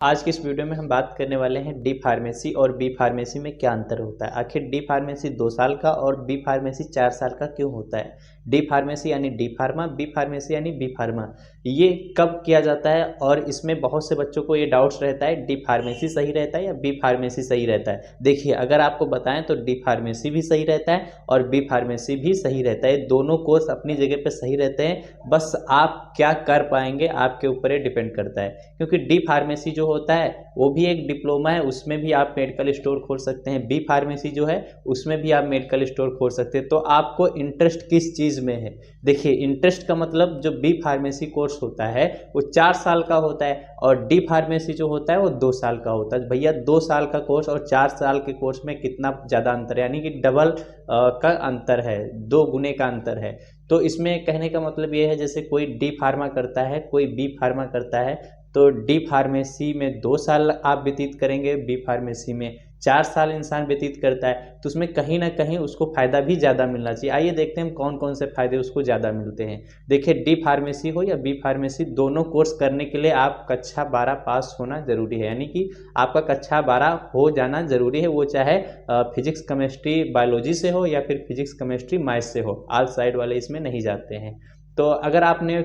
आज की इस वीडियो में हम बात करने वाले हैं डी फार्मेसी और बी फार्मेसी में क्या अंतर होता है। आखिर डी फार्मेसी 2 साल का और बी फार्मेसी 4 साल का क्यों होता है। डी फार्मेसी यानी डी फार्मा, बी फार्मेसी यानी बी फार्मा, ये कब किया जाता है। और इसमें बहुत से बच्चों को ये डाउट्स रहता है डी फार्मेसी सही रहता है या बी फार्मेसी सही रहता है। देखिए, अगर आपको बताएं तो डी फार्मेसी भी सही रहता है और बी फार्मेसी भी सही रहता है। दोनों कोर्स अपनी जगह पर सही रहते हैं, बस आप क्या कर पाएंगे आपके ऊपर डिपेंड करता है। क्योंकि डी फार्मेसी जो होता है वो भी एक डिप्लोमा है, उसमें भी आप मेडिकल स्टोर खोल सकते हैं। बी फार्मेसी जो है उसमें भी आप मेडिकल स्टोर खोल सकते हैं। तो आपको इंटरेस्ट किस चीज़ में है। देखिए, इंटरेस्ट का मतलब जो बी फार्मेसी कोर्स होता है वो 4 साल का होता है और डी फार्मेसी जो होता है वो 2 साल का होता है। भैया, 2 साल का कोर्स और 4 साल के कोर्स में कितना ज़्यादा अंतर है, यानी कि डबल का अंतर है, 2 गुने का अंतर है। तो इसमें कहने का मतलब ये है, जैसे कोई डी फार्मा करता है कोई बी फार्मा करता है, तो डी फार्मेसी में 2 साल आप व्यतीत करेंगे, बी फार्मेसी में 4 साल इंसान व्यतीत करता है, तो उसमें कहीं ना कहीं उसको फ़ायदा भी ज़्यादा मिलना चाहिए। आइए देखते हैं हम कौन कौन से फ़ायदे उसको ज़्यादा मिलते हैं। देखिए, डी फार्मेसी हो या बी फार्मेसी, दोनों कोर्स करने के लिए आप कक्षा 12 पास होना ज़रूरी है, यानी कि आपका कक्षा 12 हो जाना ज़रूरी है। वो चाहे फिजिक्स केमिस्ट्री बायोलॉजी से हो या फिर फिजिक्स केमिस्ट्री मैथ्स से हो, आल साइड वाले इसमें नहीं जाते हैं। तो अगर आपने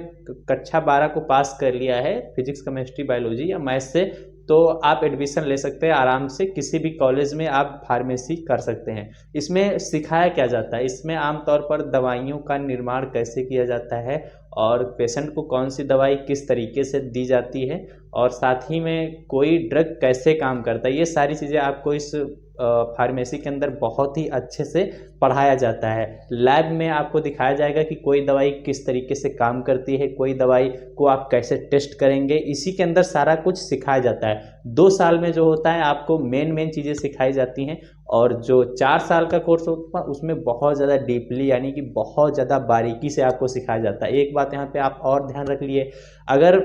कक्षा 12 को पास कर लिया है फिजिक्स केमिस्ट्री बायोलॉजी या मैथ्स से, तो आप एडमिशन ले सकते हैं आराम से, किसी भी कॉलेज में आप फार्मेसी कर सकते हैं। इसमें सिखाया क्या जाता है, इसमें आमतौर पर दवाइयों का निर्माण कैसे किया जाता है और पेशेंट को कौन सी दवाई किस तरीके से दी जाती है और साथ ही में कोई ड्रग कैसे काम करता है, ये सारी चीज़ें आपको इस फार्मेसी के अंदर बहुत ही अच्छे से पढ़ाया जाता है। लैब में आपको दिखाया जाएगा कि कोई दवाई किस तरीके से काम करती है, कोई दवाई को आप कैसे टेस्ट करेंगे, इसी के अंदर सारा कुछ सिखाया जाता है। 2 साल में जो होता है आपको मेन चीज़ें सिखाई जाती हैं, और जो 4 साल का कोर्स होता है उसमें बहुत ज़्यादा डीपली यानी कि बहुत ज़्यादा बारीकी से आपको सिखाया जाता है। एक बात यहाँ पे आप और ध्यान रख लिए, अगर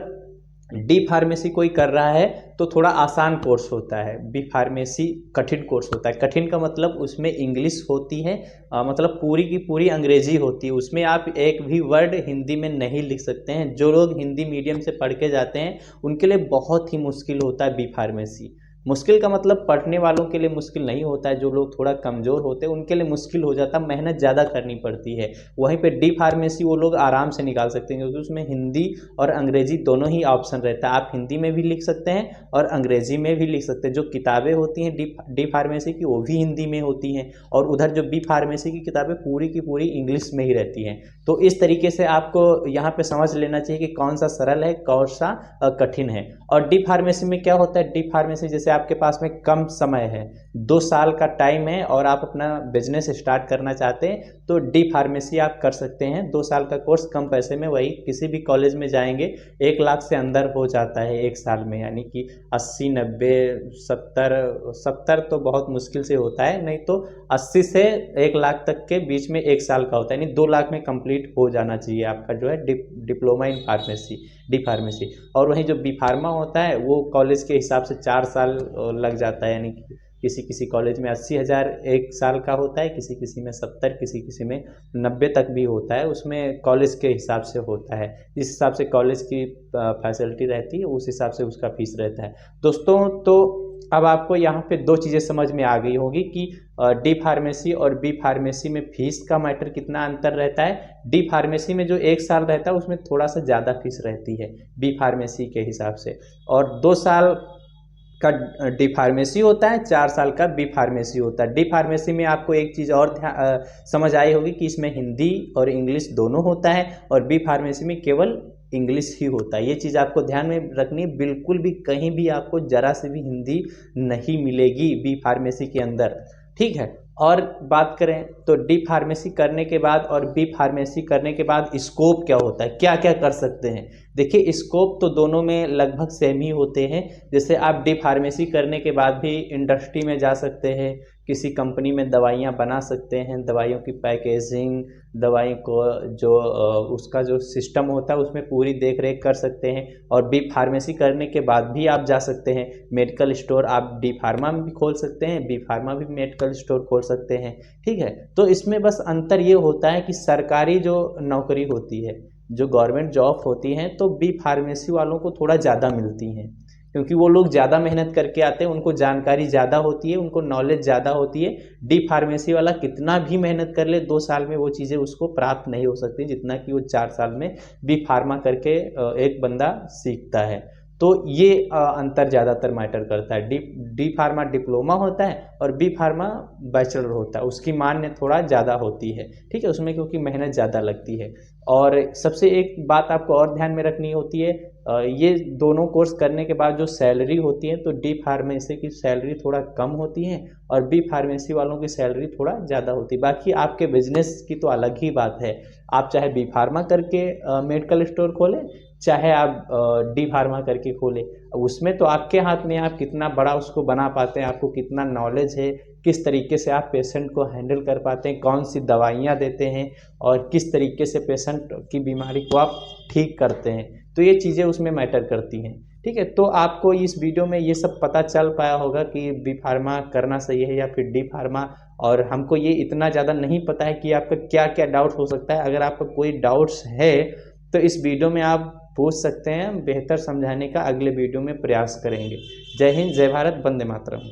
डी फार्मेसी कोई कर रहा है तो थोड़ा आसान कोर्स होता है, बी फार्मेसी कठिन कोर्स होता है। कठिन का मतलब उसमें इंग्लिश होती है, मतलब पूरी की पूरी अंग्रेजी होती है, उसमें आप एक भी वर्ड हिंदी में नहीं लिख सकते हैं। जो लोग हिंदी मीडियम से पढ़ के जाते हैं उनके लिए बहुत ही मुश्किल होता है बी फार्मेसी। मुश्किल का मतलब पढ़ने वालों के लिए मुश्किल नहीं होता है, जो लोग थोड़ा कमज़ोर होते हैं उनके लिए मुश्किल हो जाता है, मेहनत ज़्यादा करनी पड़ती है। वहीं पे डी फार्मेसी वो लोग आराम से निकाल सकते हैं, क्योंकि उसमें हिंदी और अंग्रेजी दोनों ही ऑप्शन रहता है। आप हिंदी में भी लिख सकते हैं और अंग्रेजी में भी लिख सकते हैं। जो किताबें होती हैं डी फार्मेसी की वो भी हिंदी में होती हैं, और उधर जो बी फार्मेसी की किताबें पूरी की पूरी इंग्लिश में ही रहती हैं। तो इस तरीके से आपको यहाँ पे समझ लेना चाहिए कि कौन सा सरल है कौन सा कठिन है। और डी फार्मेसी में क्या होता है, डी फार्मेसी जैसे आपके पास में कम समय है, 2 साल का टाइम है और आप अपना बिजनेस स्टार्ट करना चाहते हैं, तो डी फार्मेसी आप कर सकते हैं। 2 साल का कोर्स कम पैसे में, वही किसी भी कॉलेज में जाएंगे 1 लाख से अंदर हो जाता है 1 साल में, यानी कि 80 90 70 तो बहुत मुश्किल से होता है, नहीं तो 80 से 1 लाख तक के बीच में 1 साल का होता है, यानी 2 लाख में कंप्लीट हो जाना चाहिए आपका जो है diploma in pharmacy, D pharmacy. और वहीं जो बी फार्मा होता है वो कॉलेज के हिसाब से 4 साल लग जाता है, यानी कि किसी किसी कॉलेज में 80,000 1 साल का होता है, किसी किसी में 70, किसी किसी में 90 तक भी होता है। उसमें कॉलेज के हिसाब से होता है, जिस हिसाब से कॉलेज की फैसिलिटी रहती है उस हिसाब से उसका फीस रहता है। दोस्तों, तो अब आपको यहाँ पे 2 चीज़ें समझ में आ गई होगी कि डी फार्मेसी और बी फार्मेसी में फीस का मैटर कितना अंतर रहता है। डी फार्मेसी में जो 1 साल रहता है उसमें थोड़ा सा ज़्यादा फीस रहती है बी फार्मेसी के हिसाब से, और 2 साल का डी फार्मेसी होता है, 4 साल का बी फार्मेसी होता है। डी फार्मेसी में आपको एक चीज़ और समझ आई होगी कि इसमें हिंदी और इंग्लिश दोनों होता है, और बी फार्मेसी में केवल इंग्लिश ही होता है। ये चीज़ आपको ध्यान में रखनी है, बिल्कुल भी कहीं भी आपको ज़रा से भी हिंदी नहीं मिलेगी बी फार्मेसी के अंदर, ठीक है। और बात करें तो डी फार्मेसी करने के बाद और बी फार्मेसी करने के बाद स्कोप क्या होता है, क्या क्या कर सकते हैं। देखिए, स्कोप तो दोनों में लगभग सेम ही होते हैं। जैसे आप डी फार्मेसी करने के बाद भी इंडस्ट्री में जा सकते हैं, किसी कंपनी में दवाइयाँ बना सकते हैं, दवाइयों की पैकेजिंग, दवाई को जो उसका जो सिस्टम होता है उसमें पूरी देख रेख कर सकते हैं। और बी फार्मेसी करने के बाद भी आप जा सकते हैं मेडिकल स्टोर, आप डी फार्मा में भी खोल सकते हैं, बी फार्मा भी मेडिकल स्टोर खोल सकते हैं, ठीक है। तो इसमें बस अंतर ये होता है कि सरकारी जो नौकरी होती है, जो गवर्नमेंट जॉब होती हैं, तो बी फार्मेसी वालों को थोड़ा ज़्यादा मिलती हैं, क्योंकि वो लोग ज़्यादा मेहनत करके आते हैं, उनको जानकारी ज़्यादा होती है, उनको नॉलेज ज़्यादा होती है। डी फार्मेसी वाला कितना भी मेहनत कर ले 2 साल में वो चीज़ें उसको प्राप्त नहीं हो सकती जितना कि वो 4 साल में बी फार्मा करके एक बंदा सीखता है। तो ये अंतर ज़्यादातर मैटर करता है। डी फार्मा डिप्लोमा होता है और बी फार्मा बैचलर होता है, उसकी मान्य थोड़ा ज़्यादा होती है, ठीक है, उसमें क्योंकि मेहनत ज़्यादा लगती है। और सबसे एक बात आपको और ध्यान में रखनी होती है, ये दोनों कोर्स करने के बाद जो सैलरी होती है तो डी फार्मेसी की सैलरी थोड़ा कम होती है और बी फार्मेसी वालों की सैलरी थोड़ा ज़्यादा होती है। बाकी आपके बिजनेस की तो अलग ही बात है, आप चाहे बी फार्मा करके मेडिकल स्टोर खोलें, चाहे आप डी फार्मा करके खोलें, उसमें तो आपके हाथ में आप कितना बड़ा उसको बना पाते हैं, आपको कितना नॉलेज है, किस तरीके से आप पेशेंट को हैंडल कर पाते हैं, कौन सी दवाइयाँ देते हैं और किस तरीके से पेशेंट की बीमारी को आप ठीक करते हैं, तो ये चीज़ें उसमें मैटर करती हैं, ठीक है। तो आपको इस वीडियो में ये सब पता चल पाया होगा कि बी फार्मा करना सही है या फिर डी फार्मा। और हमको ये इतना ज़्यादा नहीं पता है कि आपका क्या क्या डाउट हो सकता है। अगर आपका कोई डाउट्स है तो इस वीडियो में आप पूछ सकते हैं, बेहतर समझाने का अगले वीडियो में प्रयास करेंगे। जय हिंद, जय भारत, वंदे मातरम।